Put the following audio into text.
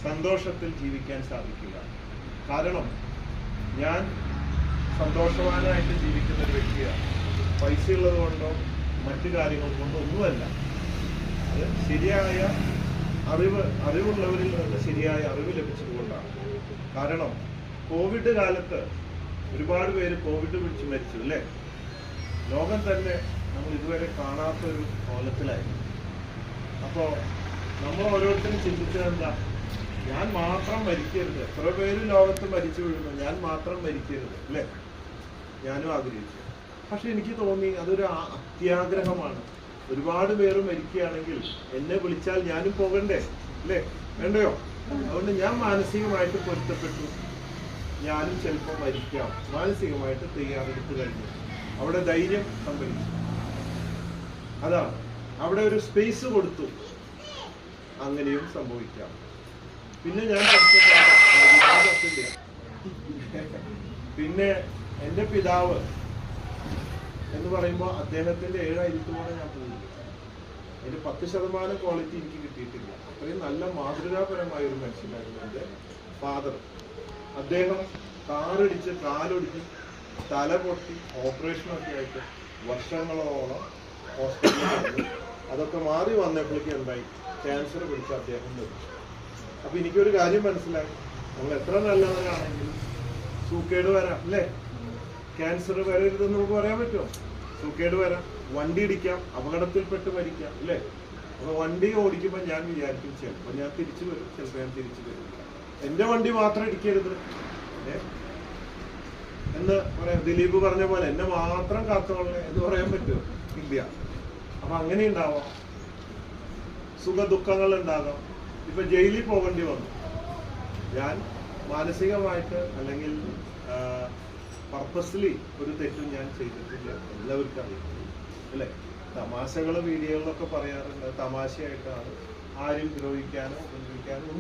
സന്തോഷത്തിൽ ജീവിക്കാൻ സാധിക്കുക. കാരണം ഞാൻ സന്തോഷവാനായിട്ട് ജീവിക്കുന്ന ഒരു വ്യക്തിയാണ്. പൈസ ഉള്ളത് കൊണ്ടോ മറ്റു കാര്യങ്ങൾ കൊണ്ടോ ഒന്നുമല്ല. അത് ശരിയായ അറിവുള്ളവരിൽ നിന്ന് ശരിയായ അറിവ് ലഭിച്ചതുകൊണ്ടാണ്. കാരണം കോവിഡ് കാലത്ത് ഒരുപാട് പേര് കോവിഡ് പിടിച്ച് മരിച്ചു അല്ലേ? ലോകം തന്നെ നമ്മൾ ഇതുവരെ കാണാത്തൊരു കോലത്തിലായിരുന്നു. അപ്പോൾ നമ്മൾ ഓരോരുത്തരും ചിന്തിച്ചത് എന്താ? ഞാൻ മാത്രം മരിക്കരുത്. എത്ര പേര് ലോകത്ത് മരിച്ചു വീഴുന്നു, ഞാൻ മാത്രം മരിക്കരുത് അല്ലേ? ഞാനും ആഗ്രഹിച്ചു. പക്ഷെ എനിക്ക് തോന്നി അതൊരു അത്യാഗ്രഹമാണ്. ഒരുപാട് പേര് മരിക്കുകയാണെങ്കിൽ എന്നെ വിളിച്ചാൽ ഞാനും പോകണ്ടേ അല്ലേ? വേണ്ടയോ? അതുകൊണ്ട് ഞാൻ മാനസികമായിട്ട് പൊരുത്തപ്പെട്ടു. ഞാനും ചിലപ്പോൾ മരിക്കാം. മാനസികമായിട്ട് തയ്യാറെടുത്ത് കഴിഞ്ഞു. അവിടെ ധൈര്യം സംഭവിച്ചു. അതാണ് അവിടെ ഒരു സ്പേസ് കൊടുത്തു. അങ്ങനെയും സംഭവിക്കാം. പിന്നെ ഞാൻ പിന്നെ എൻ്റെ പിതാവ് എന്ന് പറയുമ്പോൾ അദ്ദേഹത്തിൻ്റെ 7 ഞാൻ പോയി. അതിന് 10% ക്വാളിറ്റി എനിക്ക് കിട്ടിയിട്ടില്ല. അത്രയും നല്ല മാതൃകാപരമായ ഒരു മനുഷ്യനായിരുന്നു എൻ്റെ ഫാദർ. അദ്ദേഹം കാറിടിച്ച് കാലൊടിച്ച് തല പൊട്ടി ഓപ്പറേഷനൊക്കെ ആയിട്ട് വർഷങ്ങളോളം ഹോസ്പിറ്റലിൽ. അതൊക്കെ മാറി വന്നപ്പോഴേക്കും എന്തായി? ക്യാൻസർ പിടിച്ച അദ്ദേഹം മരിച്ചു. അപ്പൊ എനിക്കൊരു കാര്യം മനസ്സിലായി. നമ്മൾ എത്ര നല്ലവരാണെങ്കിലും സൂക്കേട് വരാം അല്ലേ? ക്യാൻസർ വരരുതെന്ന് നമുക്ക് പറയാൻ പറ്റുമോ? സൂക്കേട് വരാം, വണ്ടി ഇടിക്കാം, അപകടത്തിൽപ്പെട്ട് മരിക്കാം അല്ലേ? അപ്പൊ വണ്ടി ഓടിക്കുമ്പോൾ ഞാൻ വിചാരിക്കും ചിലപ്പോൾ ഞാൻ തിരിച്ചു വരും, ചിലപ്പോൾ ഞാൻ തിരിച്ചു വരില്ല. എൻ്റെ വണ്ടി മാത്രം ഇടിക്കരുത് എന്ന് പറയാം. ദിലീപ് പറഞ്ഞ പോലെ എന്നെ മാത്രം കാത്തോളെ എന്ന് പറയാൻ പറ്റുമോ? ഇല്ല. അപ്പൊ അങ്ങനെ ഉണ്ടാവാം, സുഖ ദുഃഖങ്ങൾ ഉണ്ടാകാം. ഇപ്പൊ ജയിലിൽ പോകേണ്ടി വന്നു. ഞാൻ മാനസികമായിട്ട് അല്ലെങ്കിൽ പർപ്പസ്ലി ഒരു തെറ്റും ഞാൻ ചെയ്തിട്ടില്ല. എല്ലാവർക്കും അറിയാം അല്ലേ? തമാശകള് വീഡിയോകളിലൊക്കെ പറയാറുണ്ട്. തമാശയായിട്ടാണ്. ആരും ദ്രോഹിക്കാനോ ഉപദ്രവിക്കാനോ